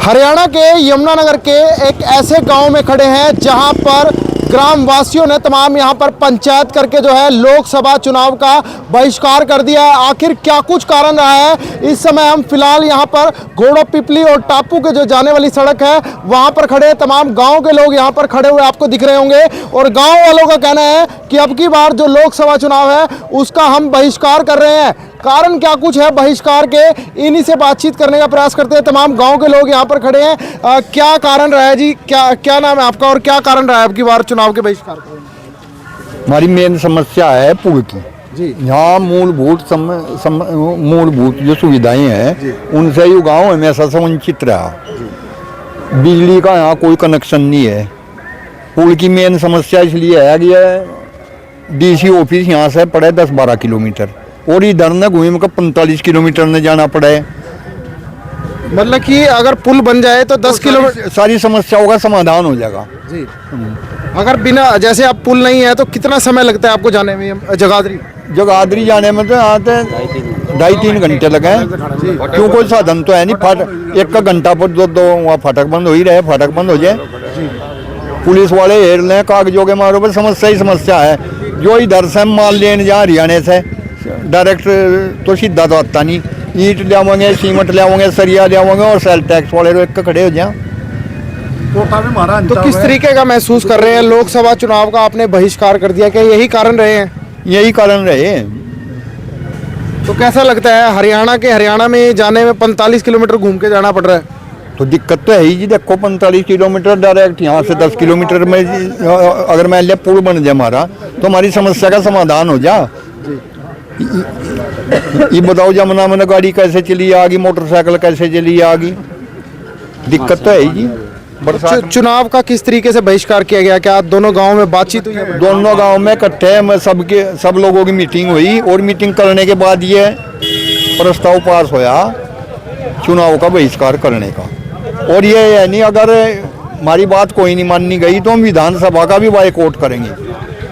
हरियाणा के यमुनानगर के एक ऐसे गांव में खड़े हैं जहां पर ग्राम वासियों ने तमाम यहां पर पंचायत करके जो है लोकसभा चुनाव का बहिष्कार कर दिया है। आखिर क्या कुछ कारण रहा है, इस समय हम फिलहाल यहां पर घोड़ो पिपली और टापू के जो जाने वाली सड़क है वहां पर खड़े हैं। तमाम गांव के लोग यहां पर खड़े हुए आपको दिख रहे होंगे और गांव वालों का कहना है कि अब की बार जो लोकसभा चुनाव है उसका हम बहिष्कार कर रहे हैं। कारण क्या कुछ है बहिष्कार के, इन्हीं से बातचीत करने का प्रयास करते हैं। तमाम गांव के लोग यहां पर खड़े हैं। क्या कारण रहा है जी, क्या नाम है आपका और क्या कारण रहा है अब की बार चुनाव के बहिष्कार का? हमारी मेन समस्या है पुल की जी। यहाँ मूलभूत जो सुविधाएं हैं उनसे ये गाँव हमेशा से वंचित रहा। बिजली का यहाँ कोई कनेक्शन नहीं है। पुल की मेन समस्या इसलिए है कि डीसी ऑफिस यहाँ से पड़े 10-12 किलोमीटर और इधर न घूम कर 45 किलोमीटर न जाना पड़े। मतलब कि अगर पुल बन जाए तो 10 किलोमीटर सारी समस्याओं का समाधान हो जाएगा जी। अगर बिना जैसे अब पुल नहीं है तो कितना समय लगता है आपको जाने में जगाधरी जाने में? तो यहाँ से 2.5-3 घंटे लगे हैं। क्यों कोई साधन तो है नहीं। फाटक 1 घंटा पर दो वहाँ फाटक बंद हो ही रहे, फाटक बंद हो जाए पुलिस वाले हेर लें कागजों के मारों पर। समस्या ही समस्या है। जो इधर से माल लेने जहाँ हरियाणा से डायरेक्ट तो सीधा तो आता नहीं। ईंट लियावेंगे, सीमेंट लियावेंगे, सरिया लियावेंगे और सेल टैक्स वाले लोग खड़े हो जाए। तो किस तरीके का महसूस कर रहे हैं? लोकसभा चुनाव का आपने बहिष्कार कर दिया, क्या यही कारण रहे हैं? यही कारण रहे। तो कैसा लगता है हरियाणा में जाने में 45 किलोमीटर घूम के जाना पड़ रहा है? तो दिक्कत तो है ही जी। देखो 45 किलोमीटर डायरेक्ट यहाँ से 10 किलोमीटर में अगर मान लिया पुल बन जाए हमारा तो हमारी समस्या का समाधान हो जा। ये बताओ जमुना में गाड़ी कैसे चली आगी, मोटरसाइकिल कैसे चली आगी? दिक्कत तो है ही जी। चुनाव का किस तरीके से बहिष्कार किया गया? क्या दोनों गांव में बातचीत हुई? दोनों गांव में इकट्ठे में सब लोगों की मीटिंग हुई और मीटिंग करने के बाद ये प्रस्ताव पास होया चुनाव का बहिष्कार करने का। और ये है नहीं, अगर हमारी बात कोई नहीं माननी गई तो हम विधानसभा का भी बाइकआउट करेंगे।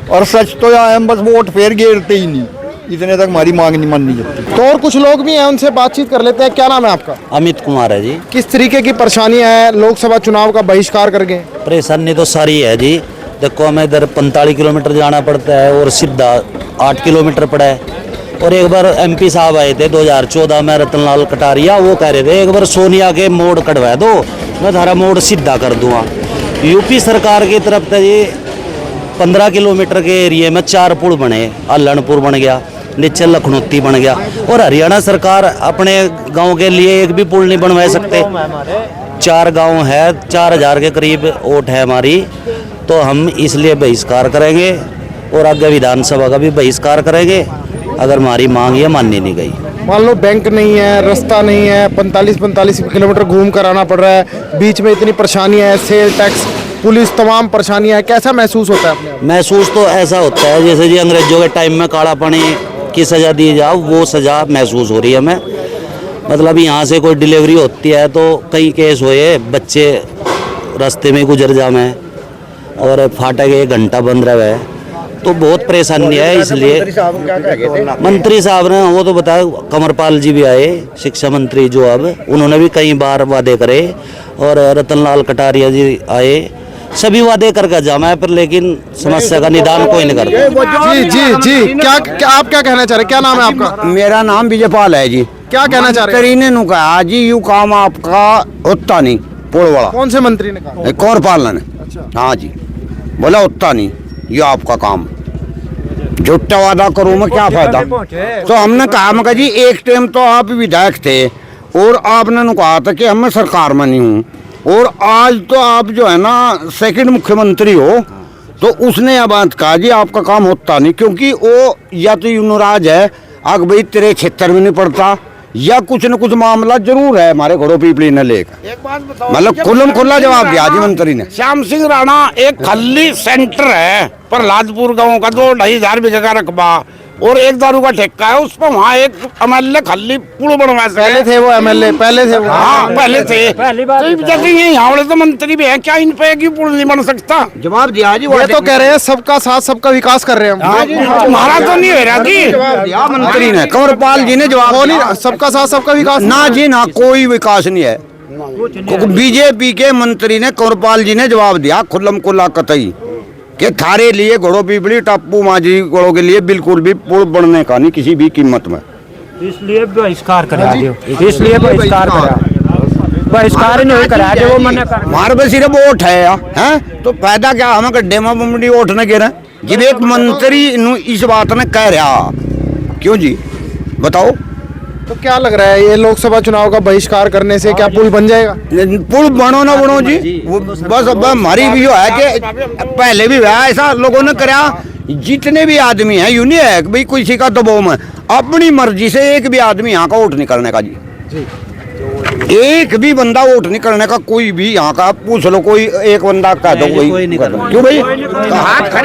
और सच तो यहाँ हम बस वोट फेर गिरते ही नहीं, इतने तक हमारी मांग नहीं माननी जाती। तो और कुछ लोग भी हैं, उनसे बातचीत कर लेते हैं। क्या नाम है आपका? अमित कुमार है जी। किस तरीके की परेशानियां हैं लोकसभा चुनाव का बहिष्कार करके? परेशानी तो सारी है जी। देखो हमें इधर 45 किलोमीटर जाना पड़ता है और सीधा 8 किलोमीटर पड़ा है। और एक बार MP साहब आए थे 2014 में, रतनलाल कटारिया, वो कह रहे थे एक बार सोनिया के मोड़ कटवा दो, मैं थारा मोड़ सीधा कर दूंगा। यूपी सरकार की तरफ से ये 15 किलोमीटर के एरिए में 4 पुल बने। अल्लनपुर बन गया, नीचे लखनौती बन गया। और हरियाणा सरकार अपने गांव के लिए एक भी पुल नहीं बनवा सकते। 4 गांव है, 4000 के करीब वोट है हमारी। तो हम इसलिए बहिष्कार करेंगे और आगे विधानसभा का भी बहिष्कार करेंगे अगर हमारी मांग ये माननी नहीं गई। मान लो बैंक नहीं है, रास्ता नहीं है, 45 किलोमीटर घूम कर आना पड़ रहा है, बीच में इतनी परेशानियां है, सेल टैक्स, पुलिस, तमाम परेशानियां हैं। कैसा महसूस होता है आपने? महसूस तो ऐसा होता है जैसे जी अंग्रेजों के टाइम में काला पानी की सज़ा दी जाओ, वो सज़ा महसूस हो रही है हमें। मतलब यहाँ से कोई डिलीवरी होती है तो कई केस हुए, बच्चे रास्ते में गुजर जाए और फाटक 1 घंटा बंद रहे, तो बहुत परेशानी है। इसलिए मंत्री साहब ने वो तो बताया, कंवरपाल जी भी आए, शिक्षा मंत्री जो अब, उन्होंने भी कई बार वादे करे और रतनलाल कटारिया जी आए, सभी वादे करके जामा है पर लेकिन समस्या का निदान कोई नहीं करता। जी क्या आप क्या कहना चाह रहे हैं? क्या नाम है आपका? मेरा नाम विजयपाल है जी। क्या कहना चाह रहे हैं? मंत्री ने कहा जी यू काम आपका होता नहीं पुल वाला। कौन से मंत्री ने कहा? कंवरपाल ने। अच्छा। हाँ जी, बोला होता नहीं ये आपका काम, झूठा वादा करूँ मैं क्या फायदा। तो हमने कहा मैं जी एक टाइम तो आप विधायक थे और आपने कहा था कि मैं सरकार में नहीं हूँ, और आज तो आप जो है ना सेकंड मुख्यमंत्री हो, तो उसने यह बात कहा जी आपका काम होता नहीं, क्योंकि वो या तो यूनराज है आग भाई तेरे क्षेत्र में नहीं पड़ता, या कुछ न कुछ मामला जरूर है हमारे घोड़ो पीपली ने लेकर। मतलब खुल्लम खुल्ला जवाब दिया जी मंत्री ने। श्याम सिंह राणा एक खल्ली सेंटर है प्रहलादपुर गांव का, 2-2.5 बीघे का रकबा और 1 दारू का ठेका है। उस पर वहाँ एक MLA खल्ली पुल बनवा सके। पहले थे वो MLA, पहले थे वो। हाँ पहले थे। तो यहाँ वाले तो मंत्री भी है, क्या इन पे की पुल नहीं बन सकता? जवाब दिया जी। वो तो कह रहे हैं सबका साथ सबका विकास कर रहे हैं। तुम्हारा तो नहीं हो रहा जी। जवाब दिया मंत्री ने, कंवरपाल जी ने जवाब दिया। सबका साथ सबका विकास ना जी ना, कोई विकास नहीं है। बीजेपी के मंत्री ने कंवरपाल जी ने जवाब दिया खुल्लम खुल्ला कतई कि थारे लिए घोड़ो पीपली टापू मांझी घोड़ों के लिए बिल्कुल भी पुल बनने का नहीं किसी भी कीमत में। इसलिए बहिष्कार करा दियो, इसलिए बहिष्कार करा, बहिष्कार नहीं करा जो वो मना कर। हमारे पे सिर्फ वोट है यार, हैं तो फायदा क्या हमें गड्ढे में बमड़ी वोट न गिरे जब एक मंत्री इस बात ने कह रहा क्यों जी बताओ। तो क्या लग रहा है ये लोकसभा चुनाव का बहिष्कार करने से क्या पुल बन जाएगा? पुल बनो ना बनो जी, वो बस अब हमारी भी जो है कि पहले भी हुआ ऐसा लोगों ने करा। जितने भी आदमी हैं यूं नहीं है कि भाई किसी का दबाव में, अपनी मर्जी से एक भी आदमी यहाँ का वोट नहीं करने का जी, एक भी बंदा वोट नहीं करने का। कोई भी यहाँ का पूछ लो, कोई एक बंदा कह दो कोई क्यों भाई।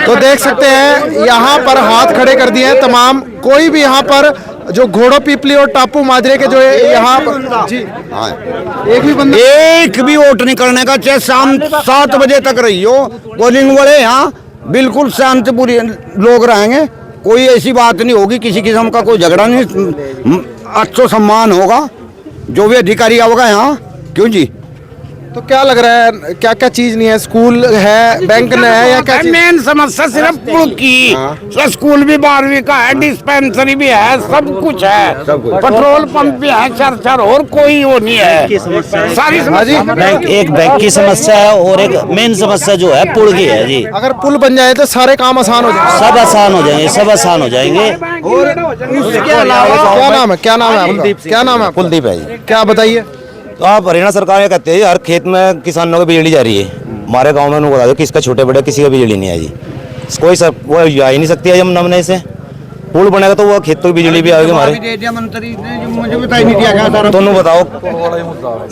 तो देख सकते हैं यहाँ पर हाथ खड़े कर दिए हैं तमाम, कोई भी यहाँ पर जो घोड़ो पीपली और टापू माजरे के जो है यहाँ पर जी हाँ एक भी बंदा एक भी वोट नहीं करने का, चाहे शाम 7 बजे तक रही हो। पोलिंग वाले यहाँ बिल्कुल शांतिपूरी लोग रहेंगे, कोई ऐसी बात नहीं होगी, किसी किस्म का कोई झगड़ा नहीं, अच्छा सम्मान होगा जो भी अधिकारी होगा यहाँ क्यों जी। तो क्या लग रहा है क्या क्या चीज नहीं है? स्कूल है, बैंक नहीं है, या क्या चीज? मेन समस्या सिर्फ पुल की, स्कूल भी 12वीं का है, डिस्पेंसरी भी है, सब कुछ है, पेट्रोल पंप भी है, चार और कोई वो नहीं है। सारी समस्या बैंक की समस्या है और एक मेन समस्या जो है पुल की है जी। अगर पुल बन जाए तो सारे काम आसान हो जाए, सब आसान हो जाएंगे, सब आसान हो जाएंगे। उसके अलावा क्या नाम है आपका? क्या नाम है? कुलदीप है जी। क्या बताइए। तो आप हरियाणा सरकार ये कहते हैं हर खेत में किसानों को बिजली जा रही है, हमारे गांव में उनको बता दो किसका छोटे बड़े किसी का बिजली नहीं आई जी, कोई सब वो आ ही नहीं सकती है। जब नमने से पुल बनेगा तो वो खेतों की बिजली भी आएगी हमारे। दोनों बताओ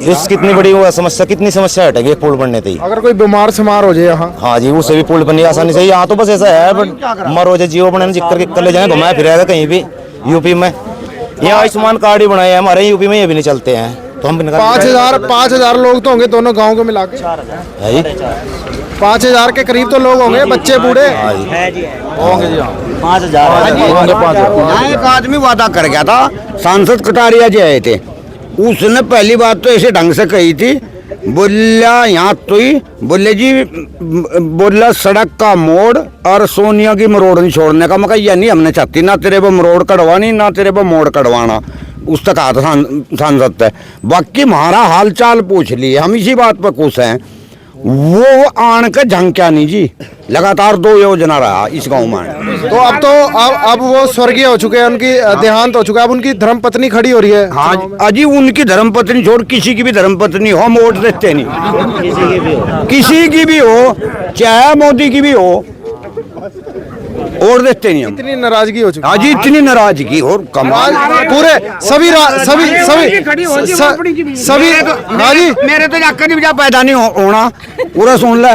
इस कितनी बड़ी वो समस्या, कितनी समस्या हटेगी पुल बनने से ही। अगर कोई बीमार समार हो जाए यहाँ, हाँ जी उसे भी पुल बनने आसानी से। यहाँ तो बस ऐसा है बट मरो जाए जियो बने जिक्र कर ले जाए घुमाया फिराएगा कहीं भी। यूपी में यहाँ आयुष्मान कार्ड ही बनाए हैं हमारे, यूपी में ये भी नहीं चलते हैं। तो हम 5,000 लोग तो होंगे दोनों गांव को मिला के, 5,000 के करीब तो लोग होंगे, बच्चे बूढ़े होंगे जी। 5,000 एक आदमी वादा कर गया था, सांसद कटारिया जी आए थे, उसने पहली बात तो ऐसे ढंग से कही थी, बोला यहाँ तो ही बोले जी बोला सड़क का मोड़ और सोनिया की मरोड़ नहीं छोड़ने का। मैं ये नहीं हमने चाहती, ना तेरे पे मरोड़ कटवानी ना तेरे पे मोड़ कटवाना, उस तक कहा था सांसद है। बाकी हमारा हाल चाल पूछ लिए, हम इसी बात पर खुश हैं। वो आन के झंक्या नहीं जी, लगातार 2 योजना रहा इस गांव में। तो अब वो स्वर्गीय हो चुके हैं, उनकी देहांत हो चुका है, अब उनकी धर्मपत्नी खड़ी हो रही है। हाँ अजी उनकी धर्मपत्नी छोड़ किसी की भी धर्मपत्नी हो हम वोट देते नहीं, किसी की भी हो चाहे मोदी की भी हो वोट देते नहीं हम। इतनी नाराजगी हो चुकी है। हाँ जी इतनी नाराजगी और कमाल पूरे सभी हाँ जी मेरे तो जाकर भी पैदा नहीं होना पूरा सुन ले,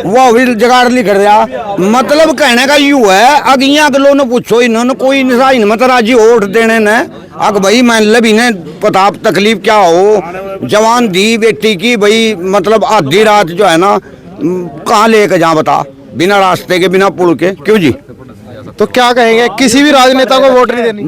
वो भी जगाड़ ली कर दिया। मतलब कहने का यू है, अगिया अगलो ने पूछो इन्होंने कोई निशान मत राजी वोट देने ने। अग भाई मान लब इन्हें पता तकलीफ क्या हो, जवान दी बेटी की भाई मतलब आधी रात जो है ना कहाँ लेके जा बता, बिना रास्ते के बिना पुल के क्यों जी। तो क्या कहेंगे, किसी भी राजनेता को वोट नहीं देनी?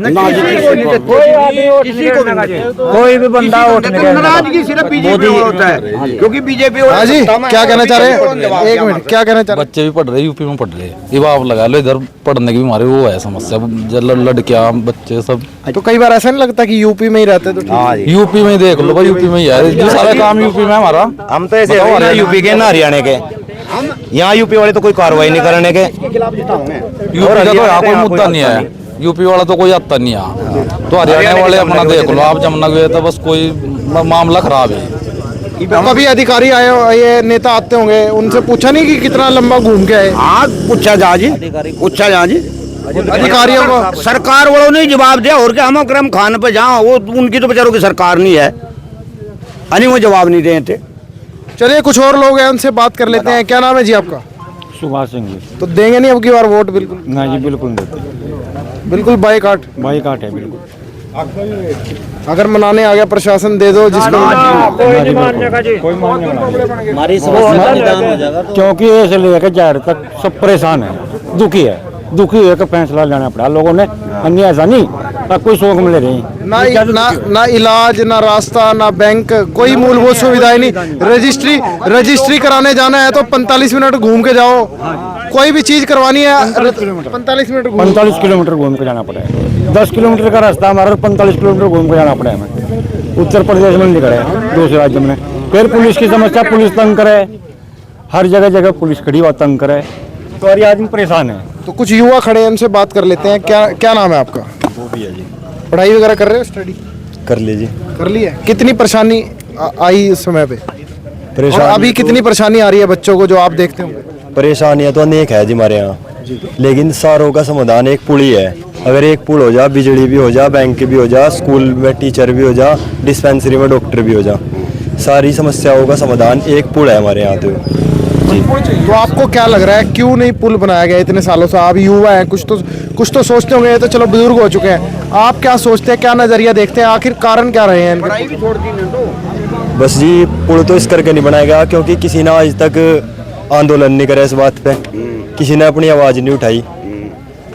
कोई भी बंदा वोट नहीं देगा। नाराजगी सिर्फ बीजेपी होता है क्योंकि बीजेपी। हाँ जी क्या कहना चाह रहे हैं? एक मिनट, क्या कहना चाह रहे हैं? बच्चे भी पढ़ रहे यूपी में पढ़ रहे, ये आप लगा लो इधर पढ़ने की भी हमारे वो है समस्या, लड़कियां बच्चे सब। तो कई बार ऐसा नहीं लगता कि यूपी में ही रहते तो यूपी में ही देख लो भाई, यूपी में ही है जो सारा काम यूपी में हमारा। हम तो ऐसे हो ना यूपी के ना हरियाणा के, यहाँ यूपी वाले तो कोई कार्रवाई नहीं करने के। यूपी का तो यहाँ कोई मुद्दा नहीं है, यूपी वाला तो कोई आता नहीं है। तो हरियाणा वाले अपना देख लो, आप जमुना गए तो बस कोई मामला खराब है। कभी अधिकारी आए, ये नेता आते होंगे, उनसे पूछा नहीं कि कितना लंबा घूम के आए? हाँ पूछा जा जी, पूछा जा जी अधिकारियों को। सरकार वालों ने जवाब दिया और क्या हम अक्रम खान पे जहाँ वो उनकी तो बेचारों की सरकार नहीं है, अनी वो जवाब नहीं देते। चलिए कुछ और लोग हैं उनसे बात कर लेते हैं। क्या नाम है जी आपका? सुभाष सिंह जी। तो देंगे नहीं अब की बार वोट? बिल्कुल ना जी बिल्कुल नहीं, बिल्कुल बाइकाट है बिल्कुल। अगर मनाने आ गया प्रशासन दे दो जिसको। हमारी समस्या निदान हो जाएगा तो। क्योंकि ऐसे लेकर जाहिर तक सब परेशान है, दुखी है, दुखी होकर फैसला लेना पड़ा लोगों ने, अन्य ऐसा नहीं कोई शौक मिल रही है ना इलाज, ना रास्ता, ना बैंक, कोई मूलभूत सुविधाएं नहीं। रजिस्ट्री कराने जाना है तो 45 मिनट घूम के जाओ, कोई भी चीज करवानी है 45 मिनट 45 किलोमीटर घूम के जाना पड़ेगा। 10 किलोमीटर का रास्ता हमारा 45 किलोमीटर घूम के जाना पड़ेगा हमें। उत्तर प्रदेश में निकले दूसरे राज्य में, फिर पुलिस की समस्या, पुलिस तंग करे, हर जगह जगह पुलिस खड़ी हुआ तंग करे, तो हर आदमी परेशान है। तो कुछ युवा खड़े हैं, उनसे बात कर लेते हैं। क्या नाम है आपका? वो भी है जी, पढ़ाई वगैरह कर रहे हो? स्टडी कर लीजिए। कर ली है? कितनी परेशानी आई इस समय पे? और अभी कितनी परेशानी आ रही है बच्चों को जो आप देखते होंगे? परेशानियां तो अनेक है जी हमारे यहाँ, लेकिन सारों का समाधान एक पुल ही है। अगर एक पुल हो जा, बिजली भी हो जा, बैंक भी हो जा, स्कूल में टीचर भी हो जा, डिस्पेंसरी में डॉक्टर भी हो जा, सारी समस्याओं का समाधान एक पुल है हमारे यहाँ। तो आपको क्या लग रहा है क्यों नहीं पुल बनाया गया इतने सालों से? आप युवा हैं, कुछ तो सोचते होंगे, ये तो चलो बुजुर्ग हो चुके हैं, आप क्या सोचते हैं, क्या नजरिया देखते हैं, आखिर कारण क्या रहे हैं इनके? बस जी, पुल तो इस करके नहीं बनाया गया क्योंकि किसी ने आज तक आंदोलन नहीं करा इस बात पे, किसी ने अपनी आवाज नहीं उठाई।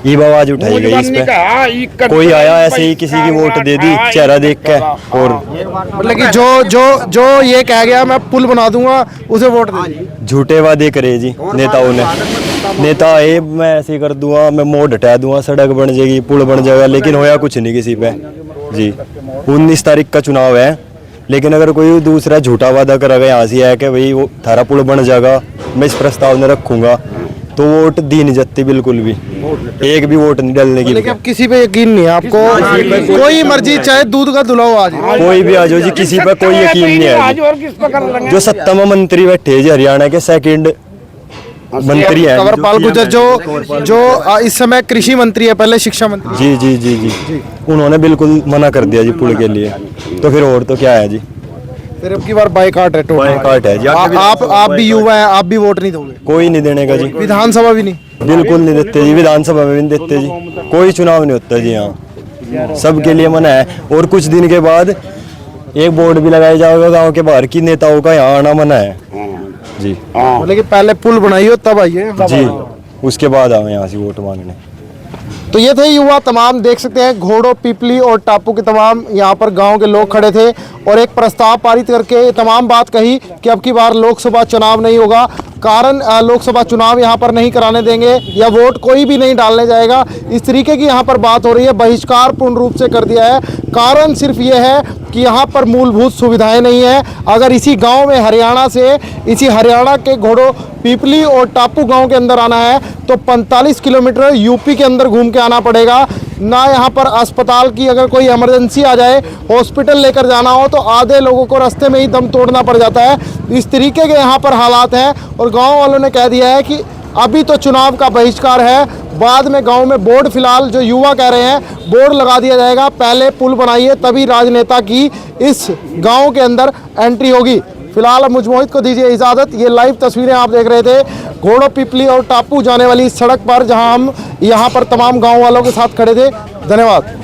ये आवाज उठाई गई इस पे, कोई आया ऐसे ही किसी की वोट दे दी चेहरा देख के, और मतलब कि जो ये कह गया मैं पुल बना दूंगा उसे वोट दे दी। झूठे वादे करे जी नेताओं ने। नेता आए, मैं ऐसे कर दूंगा, मैं मोड़ हटा दूंगा, सड़क बन जाएगी, पुल बन जाएगा, लेकिन होया कुछ नहीं किसी पे जी। 19 तारीख का चुनाव है, लेकिन अगर कोई दूसरा झूठा वादा करेगा यहाँ से है कि भाई वो थारा पुल बन जाएगा, मैं इस प्रस्ताव में रखूंगा, तो वोट दी नहीं जाती बिल्कुल भी, एक भी वोट नहीं डालने की। लेकिन अब किसी पे यकीन नहीं है आपको? कोई मर्जी, चाहे दूध का धुला हो, आज कोई भी आ जाओ जी, किसी पे कोई यकीन नहीं है। जो सत्ता में मंत्री बैठे जी, हरियाणा के सेकंड मंत्री है कंवरपाल गुर्जर, जो इस समय कृषि मंत्री है, पहले शिक्षा मंत्री। जी जी जी जी, उन्होंने बिल्कुल मना कर दिया जी पुल के लिए, तो फिर और तो क्या है जी। फिर अब की बार बाइकाट है, बाइकाट है जी। आप भी युवा हैं, आप भी वोट नहीं दोगे? कोई नहीं देने का जी, विधानसभा भी नहीं? बिल्कुल नहीं देते जी, विधानसभा में भी नहीं देते जी, कोई चुनाव नहीं होता जी यहाँ, सबके लिए मना है। और कुछ दिन के बाद एक बोर्ड भी लगाया जाएगा गांव के बाहर की नेताओं का यहाँ आना मना है जी। मतलब कि पहले पुल बनाइए तब आइए जी, उसके बाद आओ यहाँ से वोट मांगने। तो ये थे युवा तमाम, देख सकते हैं घोड़ों, पिपली और टापू के तमाम यहाँ पर गांव के लोग खड़े थे और एक प्रस्ताव पारित करके ये तमाम बात कही कि अब की बार लोकसभा चुनाव नहीं होगा, कारण लोकसभा चुनाव यहाँ पर नहीं कराने देंगे या वोट कोई भी नहीं डालने जाएगा, इस तरीके की यहाँ पर बात हो रही है। बहिष्कार पूर्ण रूप से कर दिया है। कारण सिर्फ ये है कि यहाँ पर मूलभूत सुविधाएं नहीं है। अगर इसी गांव में हरियाणा से, इसी हरियाणा के घोड़ों, पिपली और टापू गांव के अंदर आना है तो 45 किलोमीटर यूपी के अंदर घूम के आना पड़ेगा। ना यहाँ पर अस्पताल की अगर कोई इमरजेंसी आ जाए, हॉस्पिटल लेकर जाना हो तो आधे लोगों को रास्ते में ही दम तोड़ना पड़ जाता है। इस तरीके के यहाँ पर हालात हैं और गांव वालों ने कह दिया है कि अभी तो चुनाव का बहिष्कार है, बाद में गांव में बोर्ड, फिलहाल जो युवा कह रहे हैं बोर्ड लगा दिया जाएगा, पहले पुल बनाइए तभी राजनेता की इस गांव के अंदर एंट्री होगी। फिलहाल अब मुझ मोहित को दीजिए इजाज़त। ये लाइव तस्वीरें आप देख रहे थे घोड़ों, पिपली और टापू जाने वाली इस सड़क पर, जहां हम यहाँ पर तमाम गांव वालों के साथ खड़े थे। धन्यवाद।